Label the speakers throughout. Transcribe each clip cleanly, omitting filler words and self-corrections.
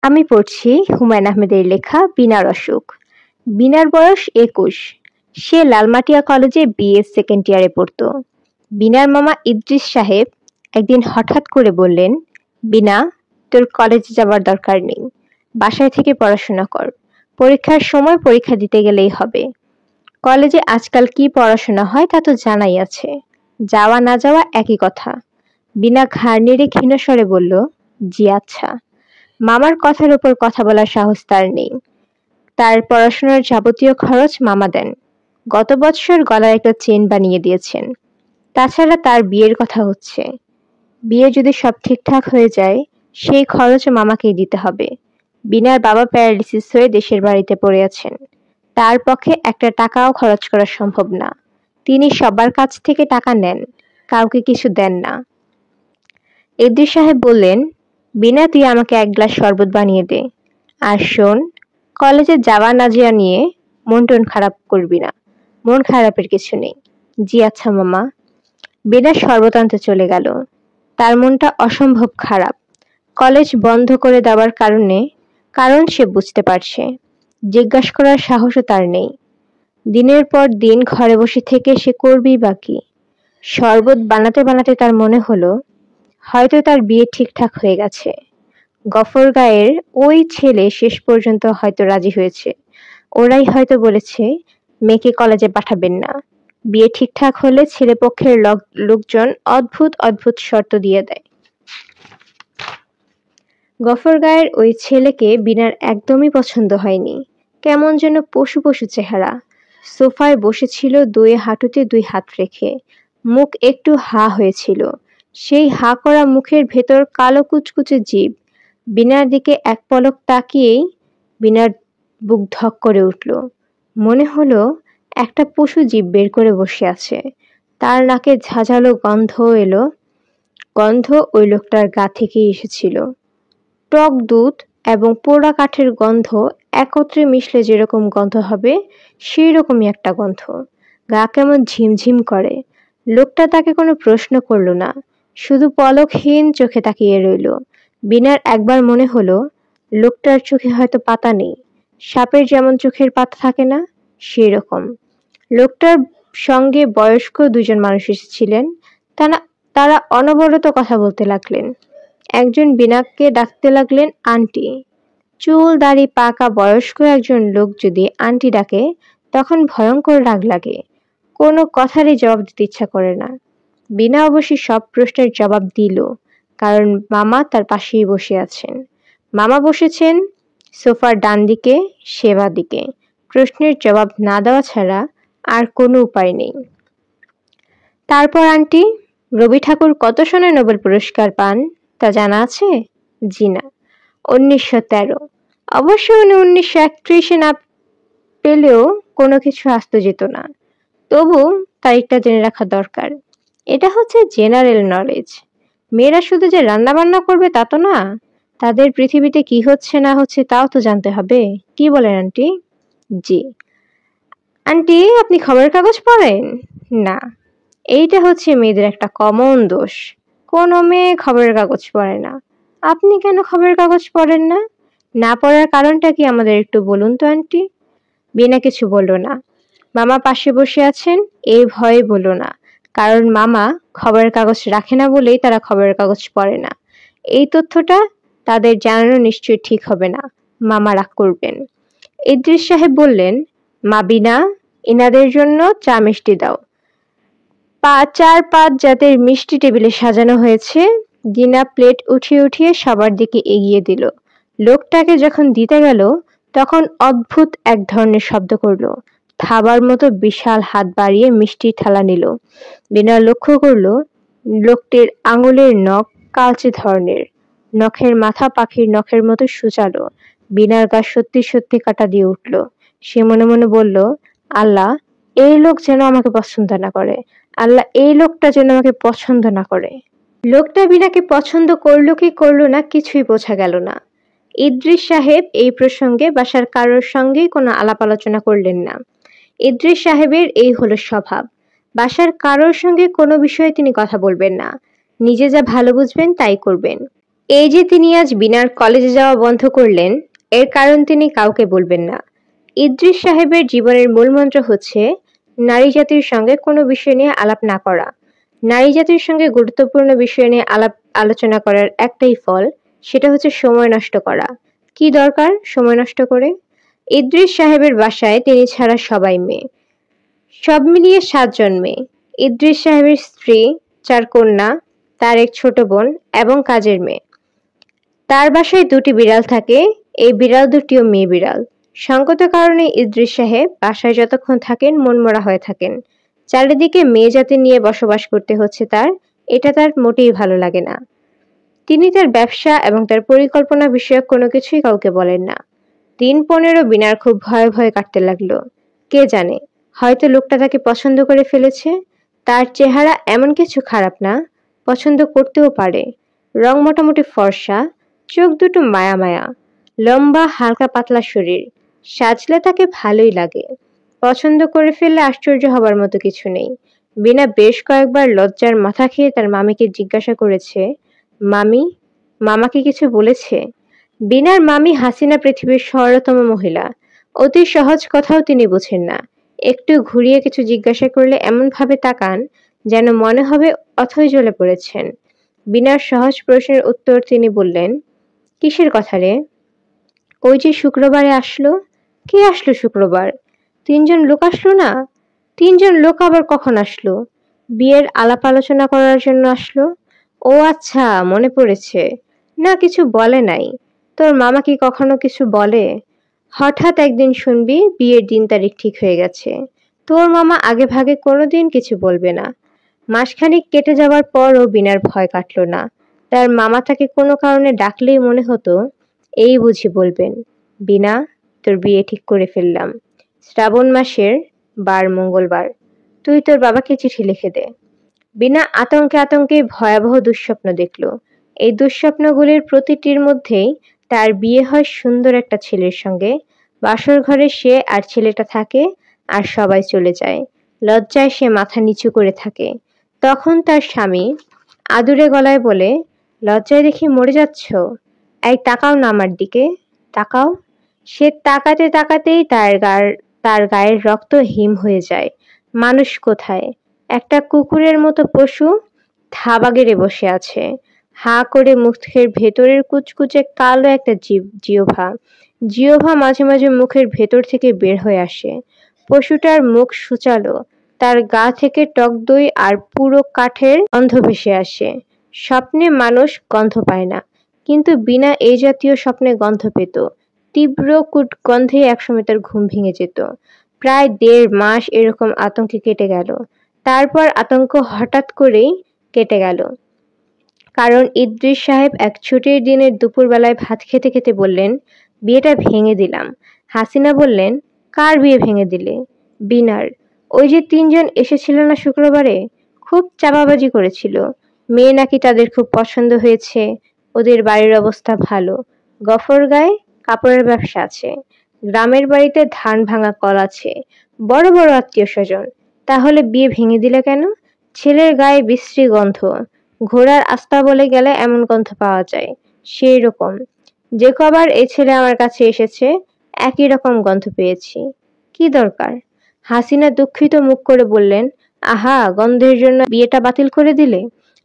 Speaker 1: আমি পড়ছি হুমায়ূন আহমেদের লেখা বিনার অসুখ। বিনার বয়স ২১। সে লালমাটিয়া কলেজে বিএ সেকেন্ড ইয়ারে পড়তো। বিনার মামা ইদ্রিস সাহেব একদিন হঠাৎ করে বললেন, বিনা, তোর কলেজে যাবার দরকার নেই, বাসায় থেকে পড়াশোনা কর, পরীক্ষার সময় পরীক্ষা দিতে গেলেই হবে। কলেজে আজকাল কি পড়াশোনা হয় তা তো জানাই আছে, যাওয়া না যাওয়া একই কথা। বিনা ঘাড় নেড়ে ক্ষীণ স্বরে বলল, জি আচ্ছা। মামার কথার উপর কথা বলার সাহস তার নেই। তার পড়াশোনার যাবতীয় খরচ মামা দেন। গত বৎসর গলার একটা চেন বানিয়ে দিয়েছেন। তাছাড়া তার বিয়ের কথা হচ্ছে। বিয়ে যদি সব ঠিকঠাক হয়ে যায়, সেই খরচও মামাকেই দিতে হবে। বিনার বাবা প্যারালিসিস হয়ে দেশের বাড়িতে পড়ে আছেন। তার পক্ষে একটা টাকাও খরচ করা সম্ভব না। তিনি সবার কাছ থেকে টাকা নেন, কাউকে কিছু দেন না। ইদ্রিস সাহেব বললেন, বিনা, তুই আমাকে এক গ্লাস শরবত বানিয়ে দে। আর শোন, কলেজে যাওয়া না যাওয়া নিয়ে মন টন খারাপ করবি না। মন খারাপের কিছু নেই। জি আচ্ছা মামা। বিনা শরবত আনতে চলে গেল। তার মনটা অসম্ভব খারাপ। কলেজ বন্ধ করে দেওয়ার কারণ সে বুঝতে পারছে। জিজ্ঞাসা করার সাহসও তার নেই। দিনের পর দিন ঘরে বসে থেকে সে করবেই বা কি? শরবত বানাতে বানাতে তার মনে হলো, হয়তো তার বিয়ে ঠিকঠাক হয়ে গেছে। গফরগাঁয়ের ওই ছেলে শেষ পর্যন্ত হয়তো রাজি হয়েছে। ওরাই হয়তো বলেছে মেয়েকে কলেজে পাঠাবেন না। বিয়ে ঠিকঠাক হলে ছেলেপক্ষের লোকজন অদ্ভুত অদ্ভুত শর্ত দিয়ে দেয়। গফরগাঁয়ের ওই ছেলেকে বিনার একদমই পছন্দ হয়নি। কেমন যেন পশু পশু চেহারা। সোফায় বসেছিল দুই হাঁটুতে দুই হাত রেখে। মুখ একটু হা হয়েছিল। সেই হা করা মুখের ভেতর কালো কুচকুচে জিভ। বিনার দিকে এক পলক তাকিয়েই বিনার বুক ধক করে উঠল। মনে হলো একটা পশু জিভ বের করে বসে আছে। তার নাকে ঝাঁঝালো গন্ধ এলো। গন্ধ ওই লোকটার গা থেকেই এসেছিল। টক দুধ এবং পোড়া কাঠের গন্ধ একত্রে মিশলে যেরকম গন্ধ হবে, সেই রকমই একটা গন্ধ। গা কেমন ঝিমঝিম করে। লোকটা তাকে কোনো প্রশ্ন করল না, শুধু পলকহীন চোখে তাকিয়ে রইল। বিনার একবার মনে হলো, লোকটার চোখে হয়তো পাতা নেই। সাপের যেমন চোখের পাতা থাকে না, সেই রকম। লোকটার সঙ্গে বয়স্ক দুজন মানুষ এসেছিলেন। তারা অনবরত কথা বলতে লাগলেন। একজন বিনাকে ডাকতে লাগলেন আন্টি। চুল দাড়ি পাকা বয়স্ক একজন লোক যদি আন্টি ডাকে, তখন ভয়ঙ্কর রাগ লাগে। কোনো কথারই জবাব দিতে ইচ্ছা করে না। বিনা অবশ্যই সব প্রশ্নের জবাব দিল, কারণ মামা তার পাশেই বসে আছেন। মামা বসেছেন সোফার ডান দিকে, সেবা দিকে। প্রশ্নের জবাব না দেওয়া ছাড়া আর কোনো উপায় নেই। তারপর আন্টি, রবি ঠাকুর কত সনে নোবেল পুরস্কার পান তা জানা আছে? জি না। 1913। অবশ্য উনি 1931 না পেলেও কোনো কিছু আসতে যেত না। তবু তারিখটা জেনে রাখা দরকার। এটা হচ্ছে জেনারেল নলেজ। মেয়েরা শুধু যে রান্না বান্না করবে তা তো না, তাদের পৃথিবীতে কি হচ্ছে না হচ্ছে তাও তো জানতে হবে। কি বলেন আন্টি? জি। আন্টি, আপনি খবরের কাগজ পড়েন? না। এইটা হচ্ছে মেয়েদের একটা কমন দোষ। কোনো মেয়ে খবরের কাগজ পড়ে না। আপনি কেন খবরের কাগজ পড়েন না? না পড়ার কারণটা কি আমাদের একটু বলুন তো আন্টি। বিনা কিছু বলল না। মামা পাশে বসে আছেন, এই ভয়ে বলল না, কারণ মামা খবরের কাগজ রাখে না বলেই তারা খবরের কাগজ পড়ে না। এই তথ্যটা তাদের জানানো নিশ্চয়ই ঠিক হবে না। মামা রাগ করবেন। ইদ্রিস সাহেব বললেন, মা বিনা, ইনাদের জন্য চা মিষ্টি দাও। 4-5 জাতের মিষ্টি টেবিলে সাজানো হয়েছে। দিনা প্লেট উঠিয়ে উঠিয়ে সবার দিকে এগিয়ে দিল। লোকটাকে যখন দিতে গেল, তখন অদ্ভুত এক ধরনের শব্দ করল। থাবার মতো বিশাল হাত বাড়িয়ে মিষ্টির থালা নিল। বিনা লক্ষ্য করল, লোকটির আঙুলের নখ কালচে ধরনের। নখের মাথা পাখির নখের মতো সূচালো। বিনার গা সত্যি সত্যি কাটা দিয়ে উঠল। সে মনে মনে বলল, আল্লাহ, এই লোক যেন আমাকে পছন্দ না করে। আল্লাহ, এই লোকটা যেন আমাকে পছন্দ না করে। লোকটা বিনাকে পছন্দ করলো কি করলো না কিছুই বোঝা গেল না। ইদ্রিস সাহেব এই প্রসঙ্গে বাসার কারোর সঙ্গেই কোনো আলাপ আলোচনা করলেন না। ইদ্রিস সাহেবের এই হলো স্বভাব। বাসার কারোর সঙ্গে কোনো বিষয়ে তিনি কথা বলবেন না। নিজে যা ভালো বুঝবেন তাই করবেন। এই যে তিনি আজ বিনার কলেজে যাওয়া বন্ধ করলেন, এর কারণ তিনি কাউকে বলবেন না। ইদ্রিস সাহেবের জীবনের মূলমন্ত্র হচ্ছে নারী জাতির সঙ্গে কোনো বিষয় নিয়ে আলাপ না করা। নারী জাতির সঙ্গে গুরুত্বপূর্ণ বিষয় নিয়ে আলোচনা করার একটাই ফল, সেটা হচ্ছে সময় নষ্ট করা। কি দরকার সময় নষ্ট করে? ইদ্রিস সাহেবের বাসায় তিনি ছাড়া সবাই মেয়ে। সব মিলিয়ে 7 জন মেয়ে। ইদ্রিস সাহেবের স্ত্রী, 4 কন্যা, তার এক ছোট বোন এবং কাজের মেয়ে। তার বাসায় 2টি বিড়াল থাকে, এই বিড়াল দুটিও মেয়ে বিড়াল। সঙ্গত কারণে ইদ্রিস সাহেব বাসায় যতক্ষণ থাকেন মনমরা হয়ে থাকেন। চারিদিকে মেয়ে জাতি নিয়ে বসবাস করতে হচ্ছে তার, এটা তার মোটেই ভালো লাগে না। তিনি তার ব্যবসা এবং তার পরিকল্পনা বিষয়ক কোনো কিছুই কাউকে বলেন না। দিন 15 বিনার খুব ভয়ে ভয়ে কাটতে লাগলো। কে জানে, হয়তো লোকটা তাকে পছন্দ করে ফেলেছে। তার চেহারা এমন কিছু খারাপ না, পছন্দ করতেও পারে। রং মোটামুটি ফর্সা, চোখ দুটো মায়া মায়া, লম্বা হালকা পাতলা শরীর, সাজলে তাকে ভালোই লাগে। পছন্দ করে ফেললে আশ্চর্য হবার মতো কিছু নেই। বিনা বেশ কয়েকবার লজ্জার মাথা খেয়ে তার মামিকে জিজ্ঞাসা করেছে, মামি, মামা কি কিছু বলেছে? বিনার মামি হাসিনা পৃথিবীর সরলতম মহিলা। অতি সহজ কথাও তিনি বোঝেন না। একটু ঘুরিয়ে কিছু জিজ্ঞাসা করলে এমন ভাবে তাকান যেন মনে হবে অথই জ্বলে পড়েছেন। বিনার সহজ প্রশ্নের উত্তর তিনি বললেন, কিসের কথা রে? ওই যে শুক্রবারে আসলো। কে আসলো শুক্রবার? 3 জন লোক আসলো না? 3 জন লোক আবার কখন আসলো? বিয়ের আলাপ আলোচনা করার জন্য আসলো। ও আচ্ছা, মনে পড়েছে। না, কিছু বলে নাই। তোর মামা কি কখনো কিছু বলে? হঠাৎ একদিন শুনবি বিয়ের দিন তারিখ ঠিক হয়ে গেছে। তোর মামা আগে ভাগে কোনোদিন কিছু বলবে না। মাসখানেক কেটে যাওয়ার পরও বিনার ভয় কাটল না। তার মামা তাকে কোনো কারণে ডাকলেই মনে হতো এই বুঝি বলবেন, বিনা, তোর বিয়ে ঠিক করে ফেললাম। শ্রাবণ মাসের বার মঙ্গলবার। তুই তোর বাবাকে চিঠি লিখে দে। বিনা আতঙ্কে আতঙ্কে ভয়াবহ দুঃস্বপ্ন দেখল। এই দুঃস্বপ্নগুলির প্রতিটির মধ্যেই তার বিয়ে হয় সুন্দর একটা ছেলের সঙ্গে। বাসর ঘরে সে আর ছেলেটা থাকে, আর সবাই চলে যায়। লজ্জায় সে মাথা নিচু করে থাকে। তখন তার স্বামী আদুরে গলায় বলে, লজ্জায় দেখি মরে যাচ্ছ? এই তাকাও না আমার দিকে, তাকাও। সে তাকাতে তাকাতেই তার গায়ের রক্ত হিম হয়ে যায়। মানুষ কোথায়? একটা কুকুরের মতো পশু থাবা গেড়ে বসে আছে। হাঁ করে মুখের ভেতরের কুচকুচে কালো একটা জিহ্বা মাঝে মাঝে মুখের ভেতর থেকে বের হয়ে আসে। পশুটার মুখ সূচালো, তার গা থেকে টক দই আর পুরো কাঠের গন্ধ ভেসে আসে। স্বপ্নে মানুষ গন্ধ পায় না, কিন্তু বিনা এই জাতীয় স্বপ্নে গন্ধ পেত। তীব্র গন্ধে একসময় তার ঘুম ভেঙে যেত। প্রায় 1.5 মাস এরকম আতঙ্কে কেটে গেল। তারপর আতঙ্ক হঠাৎ করেই কেটে গেল। কারণ ইদ্রিস সাহেব এক ছুটির দিনের দুপুরবেলায় ভাত খেতে খেতে বললেন, বিয়েটা ভেঙে দিলাম। হাসিনা বললেন, কার বিয়ে ভেঙে দিলে? বিনার। ওই যে 3 জন এসেছিল না শুক্রবারে, খুব চাপাবাজি করেছিল। মেয়ে নাকি তাদের খুব পছন্দ হয়েছে। ওদের বাড়ির অবস্থা ভালো। গফরগাঁয়ে কাপড়ের ব্যবসা আছে। গ্রামের বাড়িতে ধান ভাঙা কল আছে। বড় বড় আত্মীয় স্বজন। তাহলে বিয়ে ভেঙে দিলে কেন? ছেলের গায়ে বিশ্রী গন্ধ। ঘোড়ার আস্তা বলে গেলে এমন গন্ধ পাওয়া যায়, সেই রকম। যে কবার এই ছেলে আমার কাছে এসেছে একই রকম গন্ধ পেয়েছি। কি দরকার? হাসিনা দুঃখিত মুখ করে বললেন, আহা, গন্ধের জন্য বিয়েটা বাতিল করে দিলে?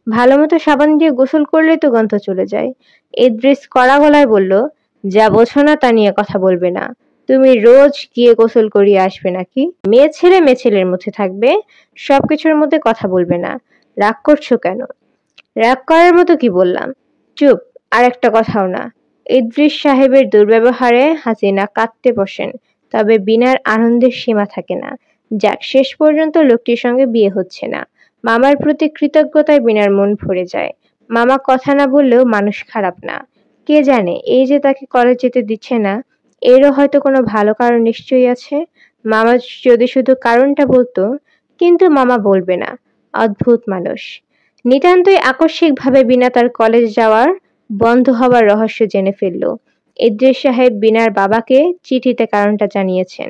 Speaker 1: ভালো মতো সাবান দিয়ে গোসল করলেই তো গন্ধ চলে যায়। ইদ্রিস কড়া গলায় বলল, যা বোঝো না তা নিয়ে কথা বলবে না। তুমি রোজ গিয়ে গোসল করিয়ে আসবে নাকি? মেয়ে ছেলের মধ্যে থাকবে, সবকিছুর মধ্যে কথা বলবে না। রাগ করছো কেন? রাগ করার মতো কি বললাম? চুপ, আর একটা কথাও না। ইদ্রিস সাহেবের দুর্ব্যবহারে হাসিনা কাঁদতে বসেন, তবে বিনার আনন্দের সীমা থাকে না। যাক, শেষ পর্যন্ত লোকটির সঙ্গে বিয়ে হচ্ছে না। মামার প্রতি কৃতজ্ঞতায় বিনার মন ভরে যায়। মামা কথা না বললেও মানুষ খারাপ না। কে জানে, এই যে তাকে কলেজ যেতে দিচ্ছে না, এরও হয়তো কোনো ভালো কারণ নিশ্চয়ই আছে। মামা যদি শুধু কারণটা বলতো, কিন্তু মামা বলবে না। অদ্ভুত মানুষ। নিতান্তই আকস্মিকভাবে বিনা তার কলেজ যাওয়ার বন্ধ হবার রহস্য জেনে ফেলল। ইদ্রিস সাহেব বিনার বাবাকে চিঠিতে কারণটা জানিয়েছেন।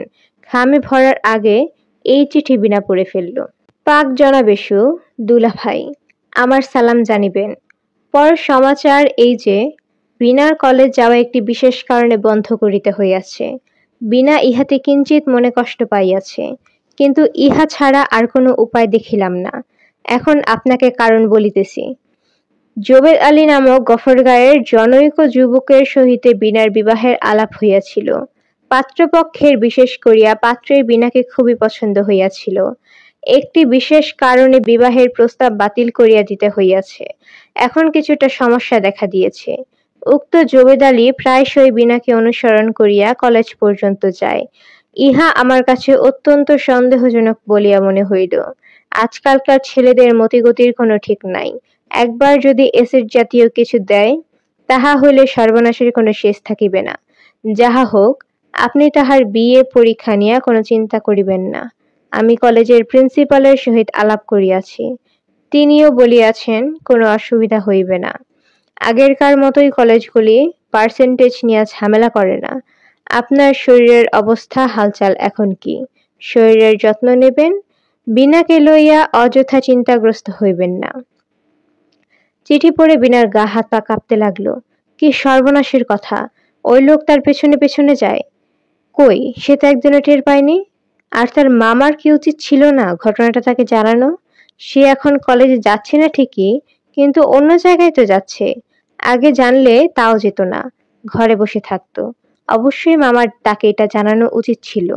Speaker 1: খামে ভরার আগে এই চিঠি বিনা পড়ে ফেলল। পাক জনাবেশু, দুলা ভাই, আমার সালাম জানিবেন। পর সমাচার এই যে বিনার কলেজ যাওয়া একটি বিশেষ কারণে বন্ধ করিতে হইয়াছে। বিনা ইহাতে কিঞ্চিৎ মনে কষ্ট পাইয়াছে, কিন্তু ইহা ছাড়া আর কোনো উপায় দেখিলাম না। এখন আপনাকে কারণ বলিতেছি। জোবেদ আলী নামক গফরগাঁয়ের জনৈক যুবকের সহিত বিনার বিবাহের আলাপ হইয়াছিল। পাত্রপক্ষের বিশেষ করিয়া পাত্রের বিনাকে খুবই পছন্দ হইয়াছিল। একটি বিশেষ কারণে বিবাহের প্রস্তাব বাতিল করিয়া দিতে হইয়াছে। এখন কিছুটা সমস্যা দেখা দিয়েছে। উক্ত জোবেদ আলী প্রায়শই বিনাকে অনুসরণ করিয়া কলেজ পর্যন্ত যায়। ইহা আমার কাছে অত্যন্ত সন্দেহজনক বলিয়া মনে হইল। আজকালকার ছেলেদের মতিগতির কোনো ঠিক নাই। একবার যদি এসিড জাতীয় কিছু দেয়, তাহা হইলে সর্বনাশের কোনো শেষ থাকিবে না। যাহা হোক, আপনি তাহার বিয়ে পরীক্ষা নিয়া কোনো চিন্তা করিবেন না। আমি কলেজের প্রিন্সিপালের সহিত আলাপ করিয়াছি। তিনিও বলিয়াছেন কোনো অসুবিধা হইবে না। আগেরকার মতোই কলেজগুলি পার্সেন্টেজ নিয়ে ঝামেলা করে না। আপনার শরীরের অবস্থা হালচাল এখন কি? শরীরের যত্ন নেবেন, বিনাকে লইয়া অযথা চিন্তাগ্রস্ত হইবেন না। চিঠি পড়ে বিনার গা হাত পা কাঁপতে লাগলো। কি সর্বনাশের কথা! ওই লোক তার পেছনে পেছনে যায়। কই, সে তো একদিনও টের পায়নি। আর তার মামার কি উচিত ছিল না ঘটনাটা তাকে জানানো? সে এখন কলেজে যাচ্ছে না ঠিকই, কিন্তু অন্য জায়গায় তো যাচ্ছে। আগে জানলে তাও যেত না, ঘরে বসে থাকতো। অবশ্যই মামার তাকে এটা জানানো উচিত ছিল।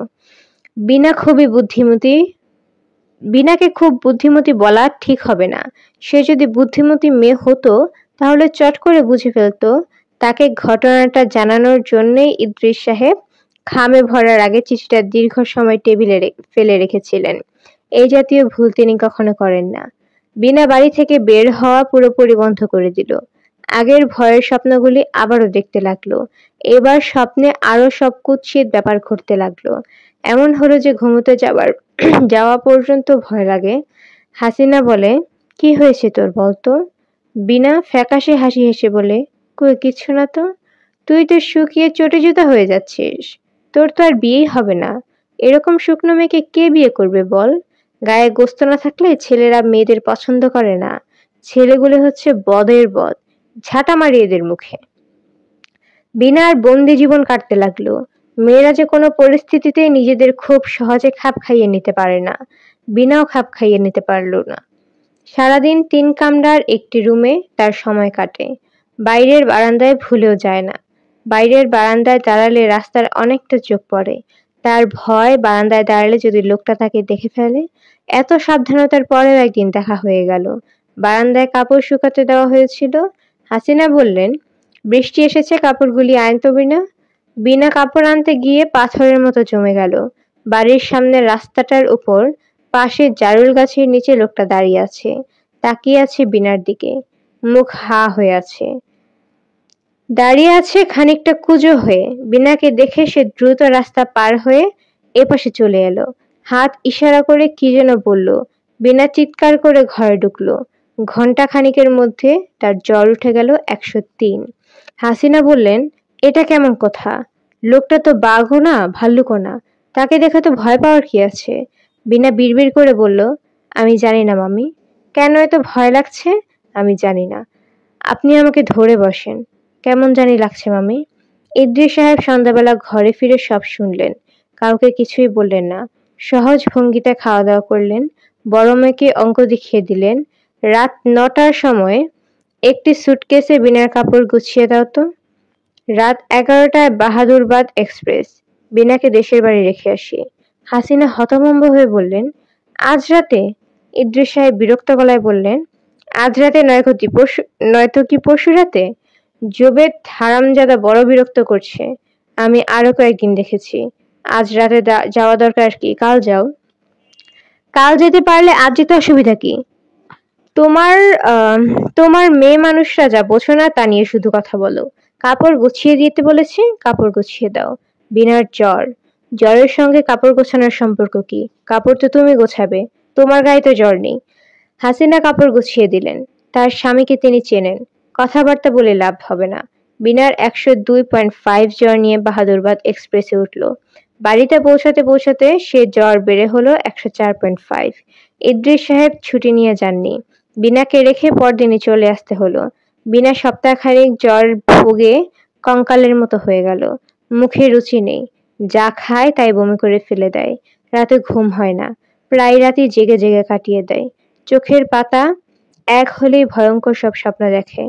Speaker 1: বিনাকে খুব বুদ্ধিমতী বলা ঠিক হবে না। সে যদি বুদ্ধিমতী মেয়ে হতো তাহলে চট করে বুঝে ফেলতো তাকে ঘটনাটা জানানোর জন্যই ইদ্রিস সাহেব খামে ভরার আগে চিঠিটা দীর্ঘ সময় টেবিলে ফেলে রেখেছিলেন। এই জাতীয় ভুল তিনি কখনো করেন না। বিনা বাড়ি থেকে বের হওয়া পুরোপুরি বন্ধ করে দিল। আগের ভয়ের স্বপ্নগুলি আবারও দেখতে লাগলো। এবার স্বপ্নে আরো সব কুৎসিত ব্যাপার ঘটতে লাগলো। এমন হলো যে ঘুমোতে যাওয়া পর্যন্ত ভয় লাগে। হাসিনা বলে, কি হয়েছে তোর বলতো? বিনা ফ্যাকাশে হাসি হেসে বলে, কই কিছু না তো। তুই তো শুকিয়ে চটে জুতা হয়ে যাচ্ছিস। তোর তো আর বিয়েই হবে না। এরকম শুকনো মেয়েকে কে বিয়ে করবে বল? গায়ে গোস্ত না থাকলে ছেলেরা মেয়েদের পছন্দ করে না। ছেলেগুলো হচ্ছে বদের বদ, ঝাঁটা মারি এদের মুখে। বিনার বন্দি জীবন কাটতে লাগলো। মেয়েরা যে কোনো পরিস্থিতিতেই নিজেদের খুব সহজে খাপ খাইয়ে নিতে পারে না। বিনাও খাপ খাইয়ে নিতে পারল না। সারাদিন ৩ কামরার একটি রুমে তার সময় কাটে। বাইরের বারান্দায় ভুলেও যায় না। বাইরের বারান্দায় দাঁড়ালে রাস্তার অনেকটা চোখ পড়ে। তার ভয় বারান্দায় দাঁড়ালে যদি লোকটা তাকে দেখে ফেলে। এত সাবধানতার পরেও একদিন দেখা হয়ে গেল। বারান্দায় কাপড় শুকাতে দেওয়া হয়েছিল। হাসিনা বললেন, বৃষ্টি এসেছে, কাপড়গুলি আন তো বিনা। বিনা কাপড় আনতে গিয়ে পাথরের মতো জমে গেল। বাড়ির সামনের রাস্তাটার উপর পাশে জারুল গাছের নিচে লোকটা দাঁড়িয়ে আছে, তাকিয়ে আছে বিনার দিকে। মুখ হা হয়ে আছে। দাঁড়িয়ে আছে খানিকটা কুঁজো হয়ে। বিনাকে দেখে সে দ্রুত রাস্তা পার হয়ে এপাশে চলে এলো। হাত ইশারা করে কি যেন বলল। বিনা চিৎকার করে ঘরে ঢুকলো। ঘন্টা খানিকের মধ্যে তার জ্বর উঠে গেল 103। হাসিনা বললেন, এটা কেমন কথা? লোকটা তো বাঘও না, ভাল্লুকও না, তাকে দেখে তো ভয় পাওয়ার কি আছে? বিনা বিড়বিড় করে বলল, আমি জানি না মামি। কেন এত ভয় লাগছে? আমি জানি না। আপনি আমাকে ধরে বসেন। কেমন জানি লাগছে মামি। ইদ্রিস সাহেব সন্ধ্যাবেলা ঘরে ফিরে সব শুনলেন। কাউকে কিছুই বললেন না। সহজ ভঙ্গিতে খাওয়া দাওয়া করলেন। বড় মেয়েকে অঙ্ক দেখিয়ে দিলেন। রাত 9টার সময় একটি সুটকেসে বিনার কাপড় গুছিয়ে দাও তো। রাত 11টায় বাহাদুরবাদ এক্সপ্রেস। বিনাকে দেশের বাড়ি রেখে আসি। হাসিনা হতভম্ব হয়ে বললেন, আজ রাতে? ইদ্রিস সাহেব বিরক্ত গলায় বললেন, আজ রাতে নয়তো কি পরশু রাতে? জোবেদ হারামজাদা বড় বিরক্ত করছে। আমি আরো কয়েকদিন দেখেছি। আজ রাতে যাওয়া দরকার কি? কাল যাও। কাল যেতে পারলে আজ যেতে অসুবিধা কি? তোমার তোমার মেয়ে মানুষরা যা বোঝো না তা নিয়ে শুধু কথা বলো। কাপড় গুছিয়ে দিতে বলেছি, কাপড় গুছিয়ে দাও। বিনার জ্বর। জ্বরের সঙ্গে কাপড় গোছানোর সম্পর্ক কি? কাপড় তো তুমি গোছাবে, তোমার গায়ে তো জ্বর নেই। হাসিনা কাপড় গুছিয়ে দিলেন। তার স্বামীকে তিনি চেনেন, কথাবার্তা বলে লাভ হবে না। বিনার 102.5 জ্বর নিয়ে বাহাদুরবাদ এক্সপ্রেসে উঠল। বাড়িতে পৌঁছাতে পৌঁছাতে সে জ্বর বেড়ে হলো 104.5। ইদ্রিস সাহেব ছুটি নিয়ে যাননি। বিনাকে রেখে পরদিনই চলে আসতে হলো। বিনা সপ্তাহখানেক জ্বর ভোগে কঙ্কালের মতো হয়ে গেল। মুখে রুচি নেই, যা খায় তাই বমি করে ফেলে দেয়। রাতে ঘুম হয় না, প্রায় রাতই জেগে জেগে কাটিয়ে দেয়। চোখের পাতা এক হলেই ভয়ঙ্কর সব স্বপ্ন দেখে।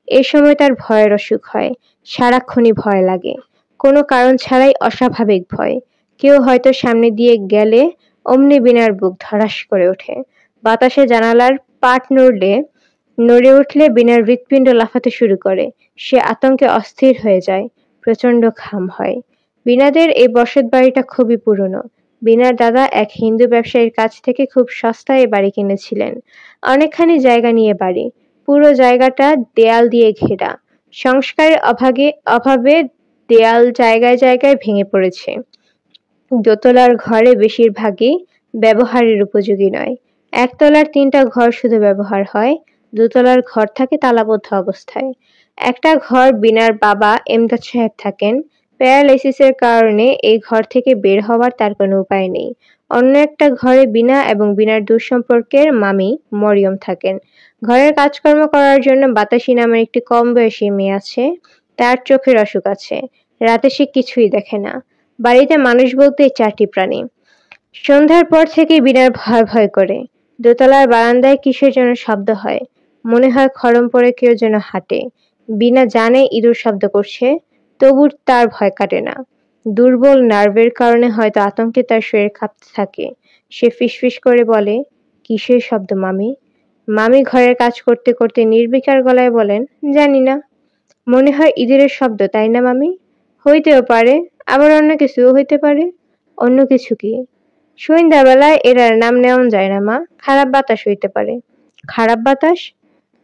Speaker 1: এ সময় তার ভয়ের অসুখ হয়, সারাক্ষণই ভয় লাগে, কোনো কারণ ছাড়াই অস্বাভাবিক ভয়। কেউ হয়তো সামনে দিয়ে গেলে অমনি বিনার বুক ধড়াস করে ওঠে। বাতাসে জানালার পাট নড়ে উঠলে বিনার হৃৎপিণ্ড লাফাতে শুরু করে। সে আতঙ্কে অস্থির হয়ে যায়, প্রচণ্ড ঘাম হয়। বিনাদের এই বসত বাড়িটা খুবই পুরনো। বিনার দাদা এক হিন্দু ব্যবসায়ীর কাছ থেকে খুব সস্তায় এ বাড়ি কিনেছিলেন। অনেকখানি জায়গা নিয়ে বাড়ি, পুরো জায়গাটা দেয়াল দিয়ে ঘেরা। সংস্কারের অভাবে দেয়াল জায়গায় জায়গায় ভেঙে পড়েছে। দোতলার ঘরে বেশিরভাগই ব্যবহারের উপযোগী নয়। একতলার ৩টা ঘর শুধু ব্যবহার হয়, দোতলার ঘর থাকে তালাবদ্ধ অবস্থায়। একটা ঘর বিনার বাবা এমদাদ সাহেব থাকেন। প্যারালাইসিসের কারণে এই ঘর থেকে বের হওয়ার তার কোনো উপায় নেই। অন্য একটা ঘরে বিনা এবং বিনার দূরসম্পর্কের মামি মরিয়ম থাকেন। ঘরের কাজকর্ম করার জন্য বাতাসি নামের একটি কম বয়সী মেয়ে আছে। তার চোখের অসুখ আছে, রাতে সে কিছুই দেখে না। বাড়িতে মানুষ বলতে 4টি প্রাণী। সন্ধ্যার পর থেকেই বিনার ভয় ভয় করে। দোতলার বারান্দায় কিসের যেন শব্দ হয়, মনে হয় খড়ম পড়ে কেউ যেন হাঁটে। বিনা জানে ইঁদুর শব্দ করছে, তবু তার ভয় কাটে না। দুর্বল নার্ভের কারণে হয়তো আতঙ্কে তার শরীর কাঁপতে থাকে। সে ফিসফিস করে বলে, কিসের শব্দ মামি? মামি ঘরের কাজ করতে করতে নির্বিকার গলায় বলেন, জানি না। মনে হয় ইঁদুরের শব্দ, তাই না মামি? হইতেও পারে, আবার অন্য কিছুও হইতে পারে। অন্য কিছু কি? সন্ধ্যাবেলায় এরার নাম নেওয়া যায় না মা, খারাপ বাতাস হইতে পারে। খারাপ বাতাস?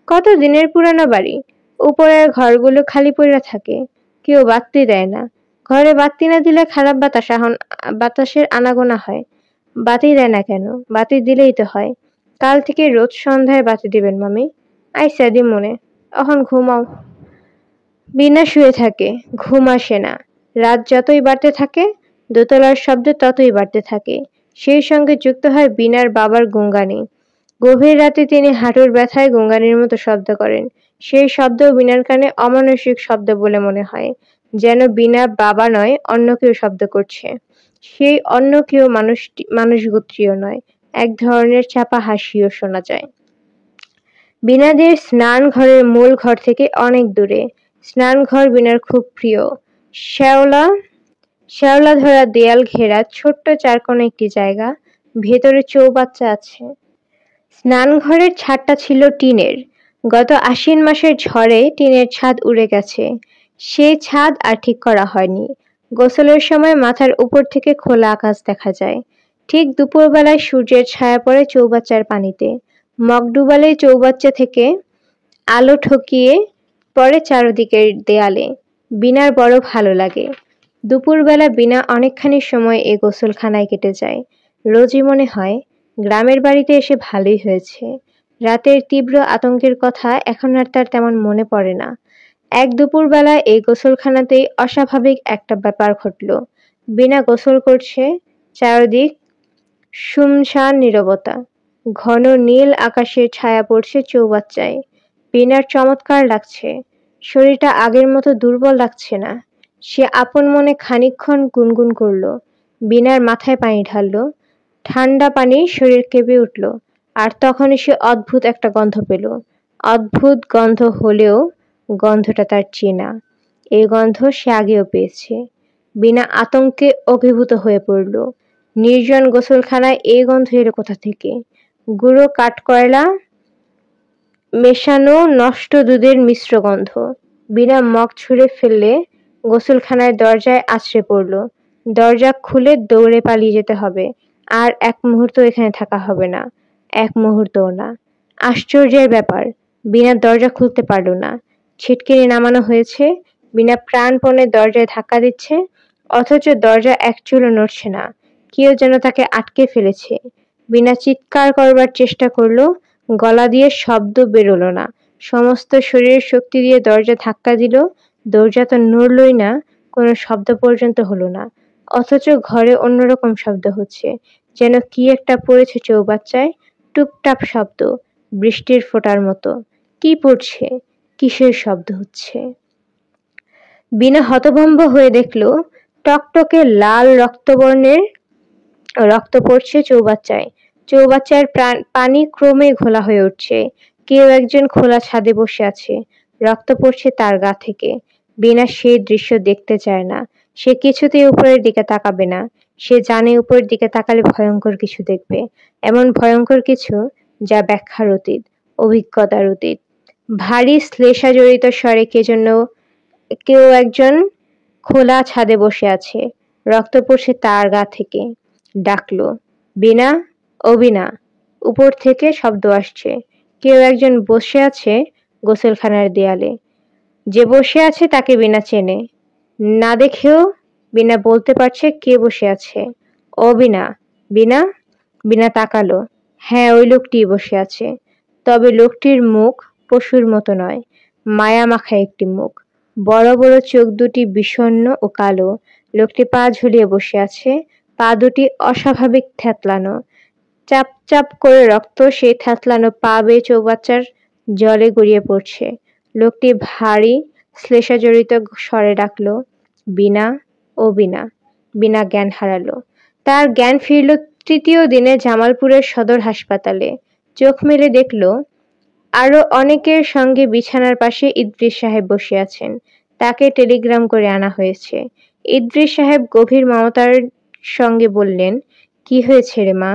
Speaker 1: কত দিনের পুরানো বাড়ি, উপরের ঘরগুলো খালি পড়ে থাকে, কেউ বাতি দেয় না। ঘরে বাতি না দিলে খারাপ বাতাসের আনাগোনা হয়। বাতি দেয় না কেন? বাতি দিলেই তো হয়। কাল থেকে রোজ সন্ধ্যায় বাতি দিবেন মামি। আইসা দিমুনে, এখন ঘুমাও। বিনা শুয়ে থাকে, ঘুম আসে না। রাত যতই বাড়তে থাকে, দোতলার শব্দ ততই বাড়তে থাকে। সেই সঙ্গে যুক্ত হয় বিনার বাবার গুঙ্গানি। গভীর রাতে তিনি হাঁটুর ব্যথায় গুঙ্গানির মতো শব্দ করেন। সেই শব্দ বিনার কানে অমানসিক শব্দ বলে মনে হয়, যেন বিনা বাবা নয়, অন্য কেউ শব্দ করছে। সেই অন্য কেউ মানুষগোত্রীয় নয়, এক ধরনের চাপা হাসিও শোনা যায়। বিনাদের স্নান ঘরের মূল ঘর থেকে অনেক দূরে। স্নানঘর বিনার খুব প্রিয়। শ্যাওলা ধরা দেয়াল ঘেরা ছোট্ট চারকোনা একটি জায়গা, ভেতরে চৌবাচ্চা আছে। স্নানঘরের ছাদটা ছিল টিনের। গত আশ্বিন মাসের ঝড়ে টিনের ছাদ উড়ে গেছে। সেই ছাদ আর ঠিক করা হয়নি। গোসলের সময় মাথার উপর থেকে খোলা আকাশ দেখা যায়। ঠিক দুপুরবেলায় সূর্যের ছায়া পড়ে চৌবাচ্চার পানিতে। মগ ডুবালেই চৌবাচ্চা থেকে আলো ঠকিয়ে পড়ে চারদিকের দেয়ালে। বিনার বড় ভালো লাগে। দুপুরবেলা বিনা অনেকখানি সময় এই গোসলখানায় কেটে যায়। রোজই মনে হয়, গ্রামের বাড়িতে এসে ভালোই হয়েছে। রাতের তীব্র আতঙ্কের কথা এখন আর তার তেমন মনে পড়ে না। এক দুপুরবেলা এই গোসলখানাতেই অস্বাভাবিক একটা ব্যাপার ঘটল। বিনা গোসল করছে, চারদিক শুনশান নীরবতা। ঘন নীল আকাশের ছায়া পড়ছে চৌবাচ্চায়। বিনার চমৎকার লাগছে। শরীরটা আগের মতো দুর্বল লাগছে না। সে আপন মনে খানিকক্ষণ গুনগুন করল। বিনার মাথায় পানি ঢালল। ঠান্ডা পানি শরীর কেঁপে উঠল। আর তখনই সে অদ্ভুত একটা গন্ধ পেল। অদ্ভুত গন্ধ হলেও গন্ধটা তার চেনা। এই গন্ধ সে আগেও পেয়েছে। বিনা আতঙ্কে অভিভূত হয়ে পড়ল। নির্জন গোসলখানায় এই গন্ধ এলো কোথা থেকে? গুঁড়ো কাঠকয়লা মেশানো নষ্ট দুধের মিশ্র গন্ধ। বিনা মগ ছুঁড়ে ফেললে গোসলখানার দরজায় আছড়ে পড়ল। দরজা খুলে দৌড়ে পালিয়ে যেতে হবে। আর এক মুহূর্ত এখানে থাকা হবে না, এক মুহূর্তও না। আশ্চর্যের ব্যাপার, বিনা দরজা খুলতে পারল না। ছিটকিনি নামানো হয়েছে, বিনা প্রাণপণে দরজায় ধাক্কা দিচ্ছে, অথচ দরজা এক চুলও নড়ছে না। কেউ যেন তাকে আটকে ফেলেছে। বিনা চিৎকার করবার চেষ্টা করলো, গলা দিয়ে শব্দ বেরোলো না। সমস্ত শরীরের শক্তি দিয়ে দরজা ধাক্কা দিল, দরজা তো নড়লই না, কোনো শব্দ পর্যন্ত হলো না। অথচ ঘরে অন্যরকম শব্দ হচ্ছে, যেন কি একটা পড়েছে চৌবাচ্চায়, টুপটাপ শব্দ, বৃষ্টির ফোঁটার মতো। কি পড়ছে? কিসের শব্দ হচ্ছে? বিনা হতভম্ব হয়ে দেখল টকটকে লাল রক্তবর্ণের রক্ত পড়ছে চৌবাচ্চায়। চৌবাচ্চার পানি ক্রমে ঘোলা হয়ে উঠছে। কেউ একজন খোলা ছাদে বসে আছে। রক্ত পড়ছে তার গা থেকে। বিনা সেই দৃশ্য দেখতে চায় না। সে কিছুতেই উপরের দিকে তাকাবে না। সে জানে উপরের দিকে তাকালে ভয়ঙ্কর কিছু দেখবে। এমন ভয়ঙ্কর কিছু যা ব্যাখ্যার অতীত, অভিজ্ঞতার অতীত। ভারী শ্লেষা জড়িত স্বরে কেউ একজন খোলা ছাদে বসে আছে। রক্ত পড়ছে তার গা থেকে। ডাকলো, বিনা, ও বিনা। উপর থেকে শব্দ আসছে। কেউ একজন বসে আছে গোসলখানার দেয়ালে। যে বসে আছে তাকে বিনা চেনে। না দেখেও বিনা বলতে পারছে কে বসে আছে। ও বিনা, বিনা। বিনা তাকালো। হ্যাঁ, ওই লোকটিই বসে আছে। তবে লোকটির মুখ পশুর মতো নয়, মায়া মাখা একটি মুখ। বড় বড় চোখ দুটি বিষণ্ণ ও কালো। লোকটি পা ঝুলিয়ে বসে আছে। পা দুটি অস্বাভাবিক থ্যাতলানো। চাপ চাপ করে রক্ত সেই থ্যাতলানো পা বেয়ে চৌবাচ্চার জলে গড়িয়ে পড়ছে। লোকটি ভারী শ্লেষাজড়িত স্বরে ডাকলো, বিনা, ও বিনা। বিনা জ্ঞান হারালো। তার জ্ঞান ফিরল তৃতীয় দিনে জামালপুরের সদর হাসপাতালে। চোখ মেলে দেখল আরো অনেকের সঙ্গে বিছানার পাশে ইদ্রিস সাহেব বসে আছেন। তাকে টেলিগ্রাম করে আনা হয়েছে। ইদ্রিস সাহেব গভীর মমতার সঙ্গে বললেন, কি হয়েছে রে মা?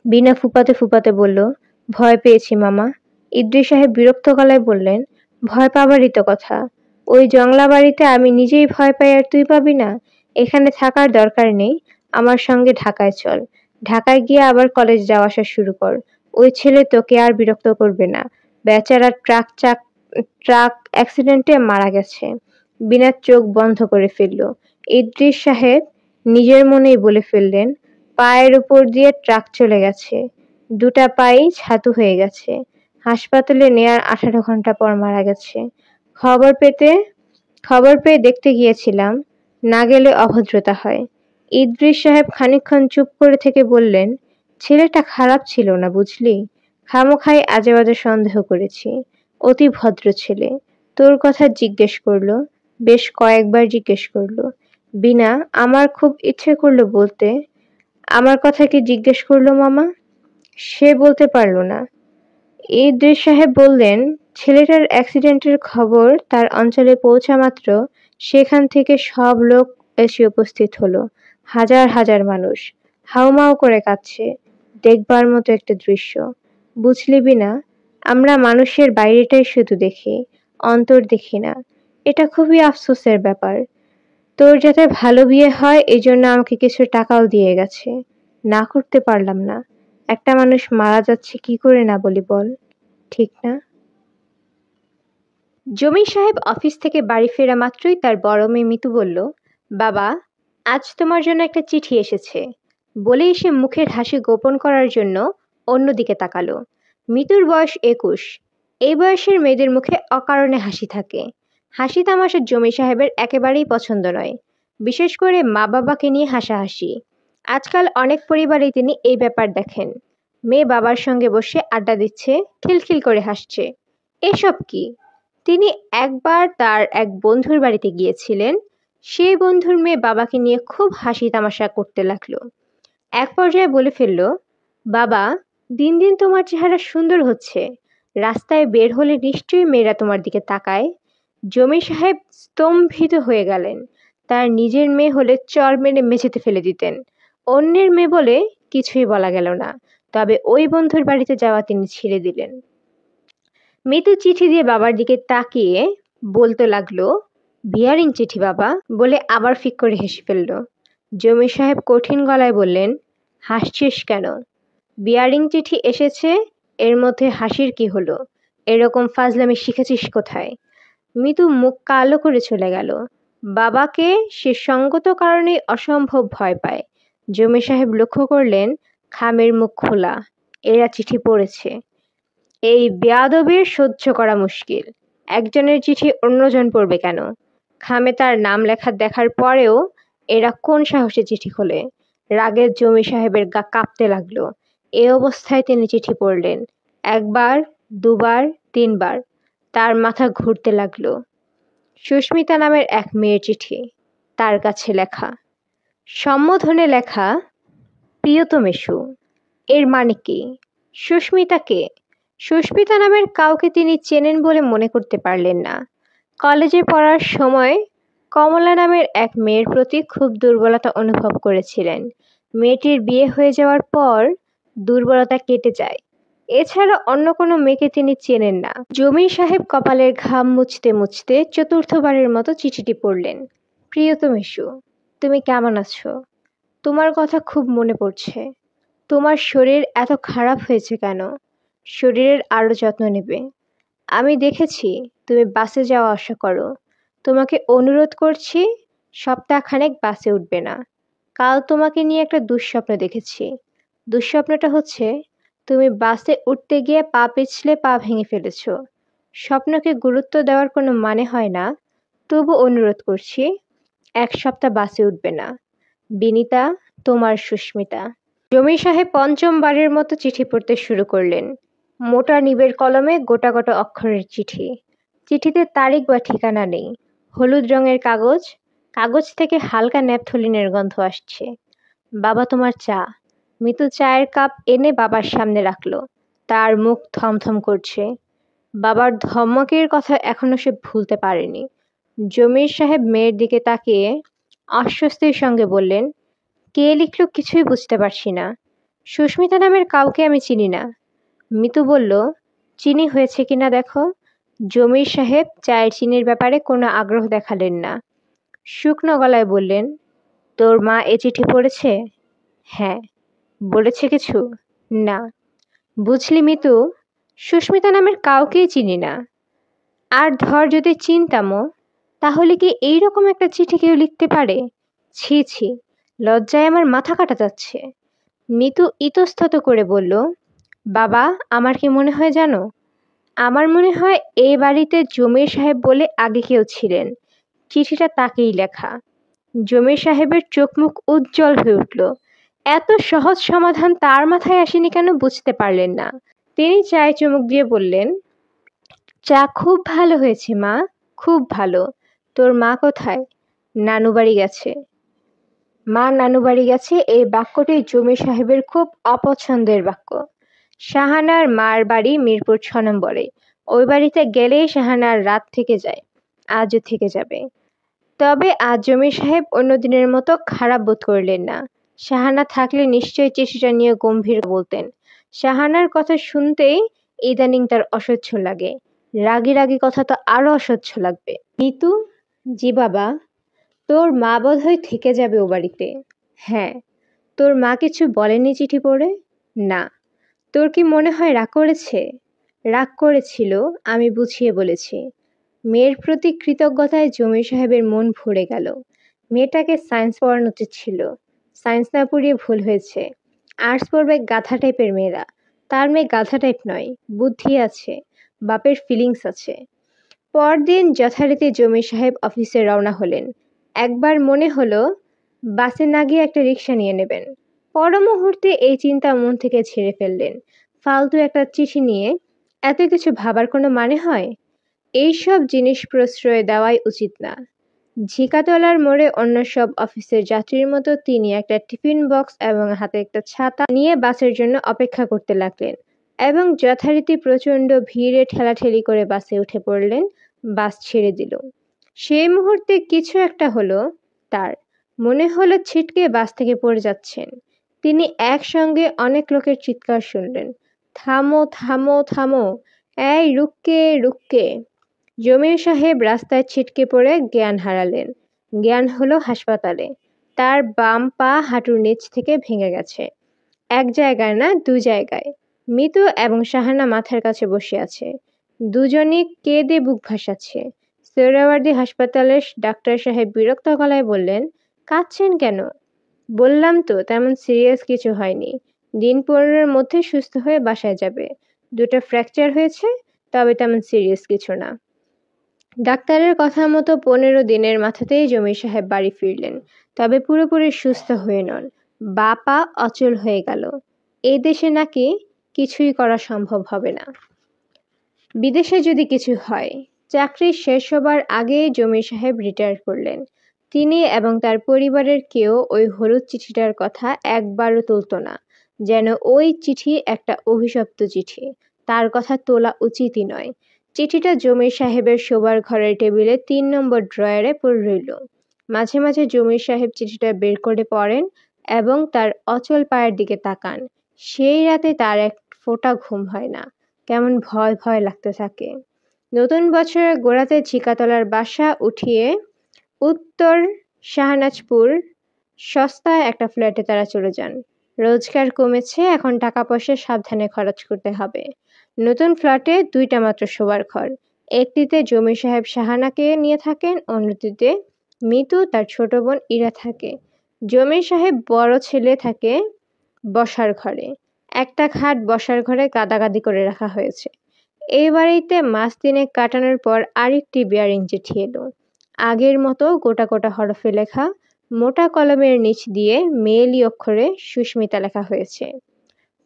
Speaker 1: বিনা ফুপাতে ফুপাতে বলল, ভয় পেয়েছি মামা। ইদ্রিস সাহেব বিরক্ত গলায় বললেন, ভয় পাবারই তো কথা। ওই জংলা বাড়িতে আমি নিজেই ভয় পাই আর তুই পাবি না? এখানে থাকার দরকার নেই। আমার সঙ্গে ঢাকায় চল। ঢাকায় গিয়ে আবার কলেজ যাওয়া আসা শুরু কর। ওই ছেলে তোকে আর বিরক্ত করবে না। বেচারা ট্রাক অ্যাক্সিডেন্টে মারা গেছে। বিনা চোখ বন্ধ করে ফেলল। ইদ্রিস সাহেব নিজের মনেই বলে ফেললেন, পায়ের উপর দিয়ে ট্রাক চলে গেছে। দুটা পাই ছাতু হয়ে গেছে। হাসপাতালে নেয়ার 18 ঘন্টা পর মারা গেছে। খবর পেয়ে দেখতে গিয়েছিলাম। না গেলে অভদ্রতা হয়। ইদ্রিস সাহেব খানিকক্ষণ চুপ করে থেকে বললেন, ছেলেটা খারাপ ছিল না বুঝলি। খামোখাই আজে বাজে সন্দেহ করেছি। অতি ভদ্র ছেলে। তোর কথা জিজ্ঞেস করলো। বেশ কয়েকবার জিজ্ঞেস করলো। বিনা আমার খুব ইচ্ছে করলো বলতে, আমার কথা কি জিজ্ঞেস করলো মামা? সে বলতে পারল না। ইদ্রিস সাহেব বললেন, ছেলেটার অ্যাক্সিডেন্টের খবর তার অঞ্চলে পৌঁছা মাত্র সেখান থেকে সব লোক এসে উপস্থিত হলো। হাজার হাজার মানুষ হাউমাউ করে কাঁদছে। দেখবার মতো একটা দৃশ্য। বুঝলি বিনা, আমরা মানুষের বাইরেটাই শুধু দেখি, অন্তর দেখি না। এটা খুবই আফসোসের ব্যাপার। তোর যাতে ভালো বিয়ে হয় এই জন্য আমাকে কিছু টাকাও দিয়ে গেছে। না করতে পারলাম না। একটা মানুষ মারা যাচ্ছে কি করে না বলি বল, ঠিক না? জমির সাহেব অফিস থেকে বাড়ি ফেরা মাত্রই তার বড় মেয়ে মিতু বলল, বাবা, আজ তোমার জন্য একটা চিঠি এসেছে। বলেই সে মুখের হাসি গোপন করার জন্য অন্যদিকে তাকালো। মিতুর বয়স 21। এই বয়সের মেয়েদের মুখে অকারণে হাসি থাকে। হাসি তামাশা জমি সাহেবের একেবারেই পছন্দ নয়, বিশেষ করে মা বাবাকে নিয়ে হাসাহাসি। আজকাল অনেক পরিবারেই তিনি এই ব্যাপার দেখেন। মেয়ে বাবার সঙ্গে বসে আড্ডা দিচ্ছে, খিলখিল করে হাসছে। এসব কি? তিনি একবার তার এক বন্ধুর বাড়িতে গিয়েছিলেন। সেই বন্ধুর মেয়ে বাবাকে নিয়ে খুব হাসি তামাশা করতে লাগলো। এক পর্যায়ে বলে ফেলল, বাবা, দিন দিন তোমার চেহারা সুন্দর হচ্ছে। রাস্তায় বের হলে নিশ্চয়ই মেয়েরা তোমার দিকে তাকায়। জমি সাহেব স্তম্ভিত হয়ে গেলেন। তার নিজের মেয়ে হলে চর মেরে মেঝেতে ফেলে দিতেন। অন্যের মেয়ে বলে কিছুই বলা গেল না। তবে ওই বন্ধুর বাড়িতে যাওয়া তিনি ছেড়ে দিলেন। মিতু চিঠি দিয়ে বাবার দিকে তাকিয়ে বলতে লাগলো, বিয়ারিং চিঠি বাবা, বলে আবার ফিক করে হেসে ফেলল। জমি সাহেব কঠিন গলায় বললেন, হাসছিস কেন? বিয়ারিং চিঠি এসেছে, এর মধ্যে হাসির কি হলো? এরকম ফাজলামি শিখেছিস কোথায়? মিতু মুখ কালো করে চলে গেল। বাবাকে সে সঙ্গত কারণে অসম্ভব ভয় পায়। জমি সাহেব লক্ষ্য করলেন খামের মুখ খোলা। এরা চিঠি পড়েছে। এই বেয়াদবির সহ্য করা মুশকিল। একজনের চিঠি অন্যজন পড়বে কেন? খামে তার নাম লেখা দেখার পরেও এরা কোন সাহসে চিঠি খোলে? রাগে জমি সাহেবের গা কাঁপতে লাগলো। এ অবস্থায় তিনি চিঠি পড়লেন। একবার, দুবার, তিনবার। তার মাথা ঘুরতে লাগলো। সুস্মিতা নামের এক মেয়ের চিঠি, তার কাছে লেখা, সম্বোধনে লেখা প্রিয়তমেষু। এর মানে কি? সুস্মিতাকে? সুস্মিতা নামের কাউকে তিনি চেনেন বলে মনে করতে পারলেন না। কলেজে পড়ার সময় কমলা নামের এক মেয়ের প্রতি খুব দুর্বলতা অনুভব করেছিলেন। মেয়েটির বিয়ে হয়ে যাওয়ার পর দুর্বলতা কেটে যায়। এছাড়া অন্য কোনো মেয়েকে তিনি চেনেন না। জমির সাহেব কপালের ঘাম মুছতে মুছতে চতুর্থবারের মতো চিঠিটি পড়লেন। প্রিয়তমেষু, তুমি কেমন আছো? তোমার কথা খুব মনে পড়ছে। তোমার শরীর এত খারাপ হয়েছে কেন? শরীরের আরো যত্ন নেবে। আমি দেখেছি তুমি বাসে যাওয়া আসা করো। তোমাকে অনুরোধ করছি, সপ্তাহখানেক বাসে উঠবে না। কাল তোমাকে নিয়ে একটা দুঃস্বপ্ন দেখেছি। দুঃস্বপ্নটা হচ্ছে তুমি বাসে উঠতে গিয়ে পা পিছলে পা ভেঙে ফেলেছ। স্বপ্নকে গুরুত্ব দেওয়ার কোনো মানে হয় না। তবু অনুরোধ করছি, এক সপ্তাহ বাসে উঠবে না। বিনীতা, তোমার সুস্মিতা। জমির সাহেব পঞ্চমবারের মতো চিঠি পড়তে শুরু করলেন। মোটা নিবের কলমে গোটা গোটা অক্ষরের চিঠি। চিঠিতে তারিখ বা ঠিকানা নেই। হলুদ রঙের কাগজ, কাগজ থেকে হালকা ন্যাপথলিনের গন্ধ আসছে। বাবা, তোমার চা। মিতু চায়ের কাপ এনে বাবার সামনে রাখলো। তার মুখ থমথম করছে। বাবার ধমকের কথা এখনো সে ভুলতে পারেনি। জমির সাহেব মেয়ের দিকে তাকিয়ে অস্বস্তির সঙ্গে বললেন, কে লিখলো কিছুই বুঝতে পারছি না। সুস্মিতা নামের কাউকে আমি চিনি না। মিতু বলল, চিনি হয়েছে কিনা দেখো। জমির সাহেব চায়ের চিনির ব্যাপারে কোনো আগ্রহ দেখালেন না। শুকনো গলায় বললেন, তোর মা এ চিঠি পড়েছে? হ্যাঁ। বলেছে কিছু? না। বুঝলি মিতু, সুস্মিতা নামের কাউকেই চিনি না। আর ধর যদি চিনতামও, তাহলে কি এইরকম একটা চিঠি কেউ লিখতে পারে? ছি ছি, লজ্জায় আমার মাথা কাটা যাচ্ছে। মিতু ইতস্তত করে বলল, বাবা, আমার কি মনে হয় জানো? আমার মনে হয় এই বাড়িতে জমির সাহেব বলে আগে কেউ ছিলেন। চিঠিটা তাকেই লেখা। জমির সাহেবের চোখ মুখ উজ্জ্বল হয়ে উঠল। এত সহজ সমাধান তার মাথায় আসেনি কেন বুঝতে পারলেন না। তিনি চায়ে চুমুক দিয়ে বললেন, চা খুব ভালো হয়েছে মা, খুব ভালো। তোর মা কোথায়? নানু বাড়ি গেছে। মা নানু বাড়ি গেছে, এই বাক্যটি জমির সাহেবের খুব অপছন্দের বাক্য। শাহানার মার বাড়ি মিরপুর ৬ নম্বরে। ওই বাড়িতে গেলেই শাহানার রাত থেকে যায়, আজও থেকে যাবে। তবে আজ জমির সাহেব অন্য দিনের মতো খারাপ বোধ করলেন না। শাহানা থাকলে নিশ্চয়ই চিঠিটা নিয়ে গম্ভীর বলতেন। শাহানার কথা শুনতেই ইদানিং তার অসহ্য লাগে। রাগী রাগী কথা তো আরো অসহ্য লাগবে। মিতু, জি বাবা। তোর মা বোধহয় থেকে যাবে ও বাড়িতে। হ্যাঁ। তোর মা কিছু বলেনি চিঠি পড়ে? না। তোর কি মনে হয় রাগ করেছে? রাগ করেছিল, আমি বুঝিয়ে বলেছি। মেয়ের প্রতি কৃতজ্ঞতায় জমির সাহেবের মন ভরে গেল। মেয়েটাকে সায়েন্স পড়ানো উচিত ছিল। সায়েন্স না পড়িয়ে ভুল হয়েছে। আর্টস পড়বে গাধা টাইপের মেয়েরা। তার মেয়ে গাধা টাইপ নয়, বুদ্ধি আছে, বাপের ফিলিংস আছে। পরদিন যথারীতি জমির সাহেব অফিসে রওনা হলেন। একবার মনে হলো বাসে না গিয়ে একটা রিক্সা নিয়ে নেবেন। পর মুহূর্তে এই চিন্তা মন থেকে ছেড়ে ফেললেন। ফালতু একটা চিঠি নিয়ে এত কিছু ভাবার কোনো মানে হয়? এইসব জিনিস প্রশ্রয় দেওয়াই উচিত না। ঝিকাতলার মোড়ে অন্য সব অফিসের যাত্রীর মতো তিনি একটা টিফিন বক্স এবং হাতে একটা ছাতা নিয়ে বাসের জন্য অপেক্ষা করতে লাগলেন এবং যথারীতি প্রচণ্ড ভিড়ে ঠেলাঠেলি করে বাসে উঠে পড়লেন। বাস ছেড়ে দিল। সেই মুহূর্তে কিছু একটা হলো তার। মনে হলো ছিটকে বাস থেকে পড়ে যাচ্ছেন। তিনি একসঙ্গে অনেক লোকের চিৎকার শুনলেন, থামো থামো থামো, এই রুক্কে রুক্কে। জমির সাহেব রাস্তায় ছিটকে পড়ে জ্ঞান হারালেন। জ্ঞান হলো হাসপাতালে। তার বাম পা হাঁটুর নিচ থেকে ভেঙে গেছে। এক জায়গায় না, 2 জায়গায়। মিতু এবং শাহানা মাথার কাছে বসে আছে। দুজনই কেঁদে বুক ভাসাচ্ছে। সোহরাওয়ার্দী হাসপাতালের ডাক্তার সাহেব বিরক্ত গলায় বললেন, কাঁদছেন কেন? বললাম তো তেমন সিরিয়াস কিছু হয়নি। দিন 15-এর মধ্যে সুস্থ হয়ে বাসায় যাবে। 2টা ফ্র্যাকচার হয়েছে, তবে তেমন সিরিয়াস কিছু না। ডাক্তারের কথা মতো 15 দিনের মাথাতেই জমির সাহেব বাড়ি ফিরলেন। তবে পুরোপুরি সুস্থ হয়ে নন। বা পা অচল হয়ে গেল। এই দেশে নাকি কিছুই করা সম্ভব হবে না। বিদেশে যদি কিছু হয়। চাকরি শেষ হবার আগেই জমির সাহেব রিটায়ার করলেন। তিনি এবং তার পরিবারের কেউ ওই হলুদ চিঠিটার কথা একবারও তুলত না, যেন ওই চিঠি একটা অভিশপ্ত চিঠি, তার কথা তোলা উচিতই নয়। চিঠিটা জমির সাহেবের শোবার ঘরের টেবিলে ৩ নম্বর ড্রয়ারে পড়ে রইল। মাঝে মাঝে জমির সাহেব চিঠিটা বের করে পড়েন এবং তার অচল পায়ের দিকে তাকান। সেই রাতে তার এক ফোঁটা ঘুম হয় না, কেমন ভয় ভয় লাগতে থাকে। নতুন বছরের গোড়াতে ঝিকাতলার বাসা উঠিয়ে উত্তর শাহনাজপুর সস্তায় একটা ফ্ল্যাটে তারা চলে যান। রোজগার কমেছে, এখন টাকা পয়সা সাবধানে খরচ করতে হবে। নতুন ফ্ল্যাটে 2টা মাত্র শোবার ঘর। একটিতে জমির সাহেব শাহানাকে নিয়ে থাকেন, অন্যটিতে মিতু তার ছোট বোন ইরা থাকে। জমির সাহেব বড় ছেলে থাকে বসার ঘরে। একটা খাট বসার ঘরে গাদাগাদি করে রাখা হয়েছে। এই বাড়িতে মাস 3 কাটানোর পর আরেকটি বিয়ারিং চিঠি এলো। আগের মতো গোটা গোটা হরফে লেখা, মোটা কলমের নিচ দিয়ে মেয়েলি অক্ষরে সুস্মিতা লেখা হয়েছে।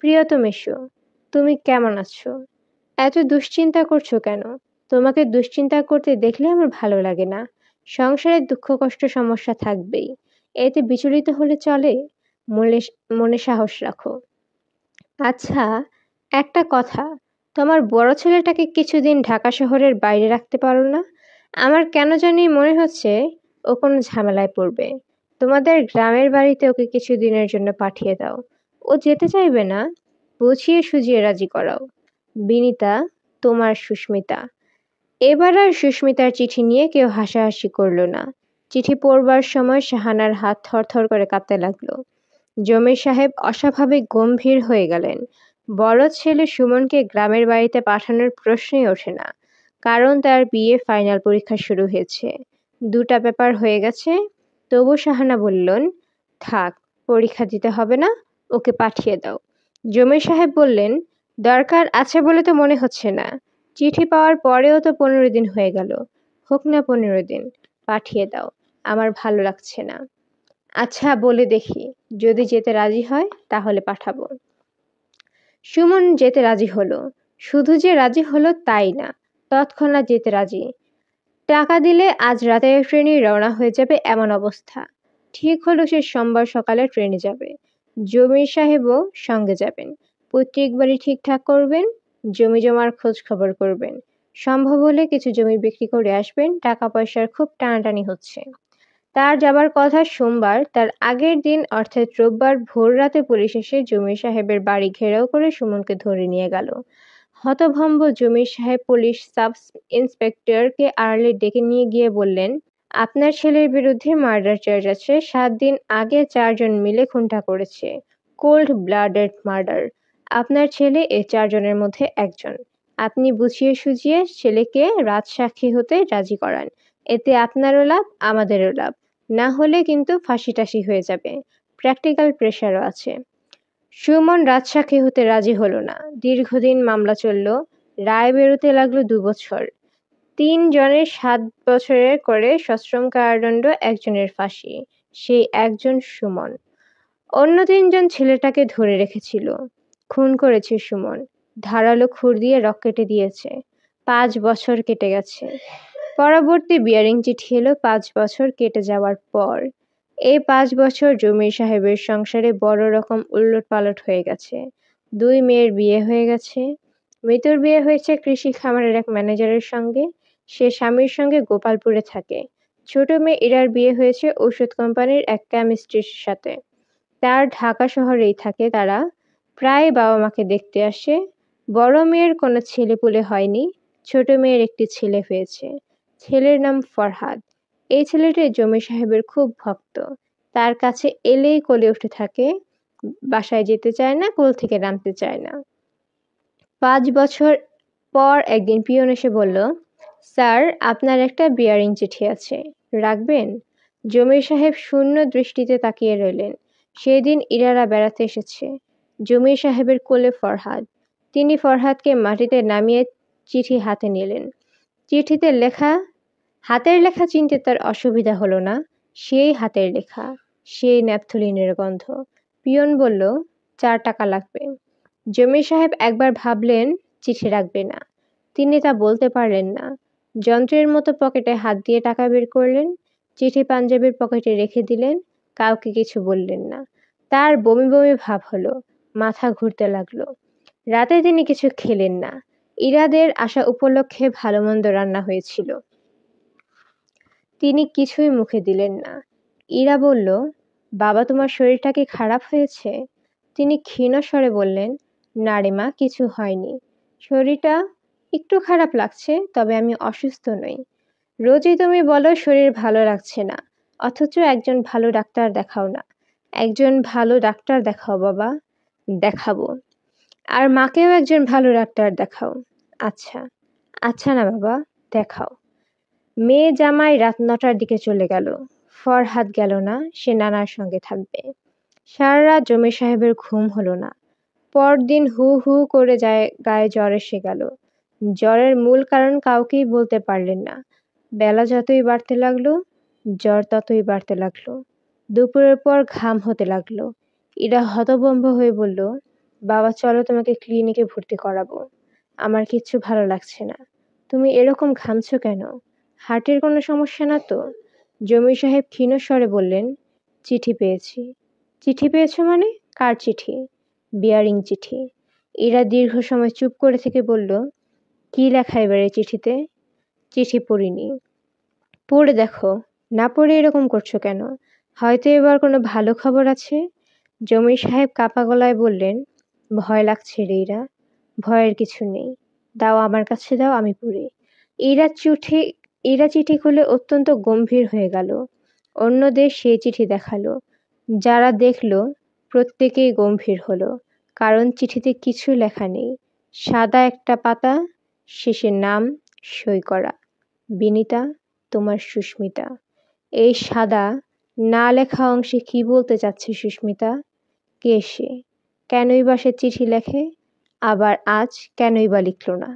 Speaker 1: প্রিয়তম এসো, তুমি কেমন আছো? এত দুশ্চিন্তা করছো কেন? তোমাকে দুশ্চিন্তা করতে দেখলে আমার ভালো লাগে না। সংসারে দুঃখ কষ্ট সমস্যা থাকবেই, এতে বিচলিত হলে চলে? মনে মনে সাহস রাখো। আচ্ছা, একটা কথা, তোমার বড় ছেলেটাকে কিছুদিন ঢাকা শহরের বাইরে রাখতে পারো না? আমার কেন জানি মনে হচ্ছে ও কোনো ঝামেলায় পড়বে। তোমাদের গ্রামের বাড়িতে ওকে কিছুদিনের জন্য পাঠিয়ে দাও। ও যেতে চাইবে না, বুঝিয়ে সুঝিয়ে রাজি করাও। বিনিতা, তোমার সুস্মিতা। এবার আর সুস্মিতার চিঠি নিয়ে কেউ হাসাহাসি করলো না। চিঠি পড়বার সময় শাহানার হাত থরথর করে কাঁপতে লাগলো। জমির সাহেব অস্বাভাবিক গম্ভীর হয়ে গেলেন। বড় ছেলে সুমনকে গ্রামের বাড়িতে পাঠানোর প্রশ্নই ওঠে না, কারণ তার বিয়ে ফাইনাল পরীক্ষা শুরু হয়েছে। 2টা পেপার হয়ে গেছে। তবু শাহানা বললেন, থাক, পরীক্ষা দিতে হবে না, ওকে পাঠিয়ে দাও। জমির সাহেব বললেন, দরকার আছে বলে তো মনে হচ্ছে না। চিঠি পাওয়ার পরেও তো 15 দিন হয়ে গেল। হোক না 15 দিন, পাঠিয়ে দাও, আমার ভালো লাগছে না। আচ্ছা, বলে দেখি, যদি যেতে রাজি হয় তাহলে পাঠাবো। সুমন যেতে রাজি হলো। শুধু যে রাজি হলো তাই না, তৎক্ষণাৎ যেতে রাজি। টাকা দিলে আজ রাতের ট্রেনে রওনা হয়ে যাবে এমন অবস্থা। ঠিক হলো সে সোমবার সকালে ট্রেনে যাবে। জমির সাহেবও সঙ্গে যাবেন। পৈতৃক বাড়ি ঠিকঠাক করবেন, জমি জমার খোঁজ খবর করবেন। সম্ভব হলে কিছু জমি বিক্রি করে আসবেন, টাকা পয়সার খুব টানাটানি হচ্ছে। তার যাবার কথা সোমবার, তার আগের দিন অর্থাৎ রোববার ভোর রাতে পুলিশ এসে জমির সাহেবের বাড়ি ঘেরাও করে সুমনকে ধরে নিয়ে গেল। হতভম্ব জমির সাহেব পুলিশ সাব ইন্সপেক্টরকে আড়ালে ডেকে নিয়ে গিয়ে বললেন, আপনার ছেলের বিরুদ্ধে মার্ডার চার্জ আছে। 7 দিন আগে 4 জন মিলে খুনটা করেছে। Cold blooded murder. আপনার ছেলে এই 4 জনের মধ্যে একজন। আপনি বুঝিয়ে সুঝিয়ে ছেলেকে রাজসাক্ষী হতে রাজি করান। এতে আপনারও লাভ, আমাদেরও লাভ। না হলে কিন্তু ফাঁসি টাসি হয়ে যাবে। প্র্যাকটিক্যাল প্রেশারও আছে। সুমন রাজসাক্ষী হতে রাজি হলো না। দীর্ঘদিন মামলা চলল। রায় বেরোতে লাগলো 2 বছর। 3 জনের 7 বছরের করে সশ্রম কারাদণ্ড, একজনের ফাঁসি। সেই একজন সুমন। অন্য 3 জন ছেলেটাকে ধরে রেখেছিল। খুন করেছে সুমন। ধারালো খুর দিয়ে রক কেটে দিয়েছে। 5 বছর কেটে গেছে। পরবর্তী বিয়ারিং চিঠি এলো 5 বছর কেটে যাওয়ার পর। এই 5 বছর জমির সাহেবের সংসারে বড় রকম উলটপালট হয়ে গেছে। 2 মেয়ের বিয়ে হয়ে গেছে। মৃত্যুর বিয়ে হয়েছে কৃষি খামারের এক ম্যানেজারের সঙ্গে। সে স্বামীর সঙ্গে গোপালপুরে থাকে। ছোট মেয়ে ইরার বিয়ে হয়েছে ঔষধ কোম্পানির এক কেমিস্ট্রির সাথে। তার ঢাকা শহরেই থাকে তারা। প্রায় বাবা মাকে দেখতে আসে। বড় মেয়ের কোনো ছেলেপুলে হয়নি। ছোট মেয়ের একটি ছেলে হয়েছে। ছেলের নাম ফরহাদ। এই ছেলেটি জমির সাহেবের খুব ভক্ত। তার কাছে এলেই কোলে উঠে থাকে। বাসায় যেতে চায় না, কোল থেকে নামতে চায় না। 5 বছর পর একদিন পিয়ন এসে বলল, স্যার, আপনার একটা বিয়ারিং চিঠি আছে, রাখবেন? জমির সাহেব শূন্য দৃষ্টিতে তাকিয়ে রইলেন। সেদিন ইরারা বেড়াতে এসেছে। জমির সাহেবের কোলে ফরহাদ। তিনি ফরহাদকে মাটিতে নামিয়ে চিঠি হাতে নিলেন। চিঠিতে লেখা, হাতের লেখা চিনতে তার অসুবিধা হলো না। সেই হাতের লেখা, সেই ন্যাপথলিনের গন্ধ। পিয়ন বলল, 4 টাকা লাগবে। জমির সাহেব একবার ভাবলেন চিঠি রাখবে না। তিনি তা বলতে পারলেন না। যন্ত্রের মতো পকেটে হাত দিয়ে টাকা বের করলেন, চিঠি পাঞ্জাবির পকেটে রেখে দিলেন, কাউকে কিছু বললেন না। তার বমি বমি ভাব হলো, মাথা ঘুরতে লাগলো। রাতে তিনি কিছু খেলেন না। ইরাদের আসা উপলক্ষে ভালো মন্দ রান্না হয়েছিল, তিনি কিছুই মুখে দিলেন না। ইরা বলল, বাবা তোমার শরীরটা কি খারাপ হয়েছে? তিনি ক্ষীণ স্বরে বললেন, না রে মা, কিছু হয়নি। শরীরটা একটু খারাপ লাগছে, তবে আমি অসুস্থ নই। রোজই তুমি বলো শরীর ভালো লাগছে না, অথচ একজন ভালো ডাক্তার দেখাও না। একজন ভালো ডাক্তার দেখাও বাবা। দেখাবো। আর মাকেও একজন ভালো ডাক্তার দেখাও। আচ্ছা। আচ্ছা না বাবা, দেখাও। মেয়ে জামাই রাত 9টার দিকে চলে গেল। ফরহাদ গেল না, সে নানার সঙ্গে থাকবে। সারা রাত জমির সাহেবের ঘুম হলো না। পরদিন হু হু করে গায়ে জ্বর এসে গেল। জ্বরের মূল কারণ কাউকেই বলতে পারলেন না। বেলা যতই বাড়তে লাগলো, জ্বর ততই বাড়তে লাগলো। দুপুরের পর ঘাম হতে লাগলো। ইরা হতভম্ব হয়ে বলল, বাবা চলো তোমাকে ক্লিনিকে ভর্তি করাবো। আমার কিচ্ছু ভালো লাগছে না। তুমি এরকম ঘামছো কেন? হার্টের কোনো সমস্যা না তো? জমির সাহেব ক্ষীণ স্বরে বললেন, চিঠি পেয়েছি। চিঠি পেয়েছো মানে? কার চিঠি? বিয়ারিং চিঠি। ইরা দীর্ঘ সময় চুপ করে থেকে বলল, কি লেখা এবার এই চিঠিতে? চিঠি পড়িনি। পড়ে দেখো। না পড়ে এরকম করছো কেন? হয়তো এবার কোনো ভালো খবর আছে। জমির সাহেব কাপা গলায় বললেন, ভয় লাগছে রে ইরা। ভয়ের কিছু নেই। দাও আমার কাছে দাও, আমি পড়ি। ইরা চিঠি খুলে অত্যন্ত গম্ভীর হয়ে গেল। অন্যদের সেই চিঠি দেখালো। যারা দেখল প্রত্যেকেই গম্ভীর হলো, কারণ চিঠিতে কিছু লেখা নেই। সাদা একটা পাতা, শেষে নাম সই করা, বিনিতা, তোমার সুস্মিতা। এই সাদা না লেখা অংশে কি বলতে চাচ্ছে সুস্মিতা? কে সে? কেনই বা সে চিঠি লেখে? আবার আজ কেনই বা লিখল না?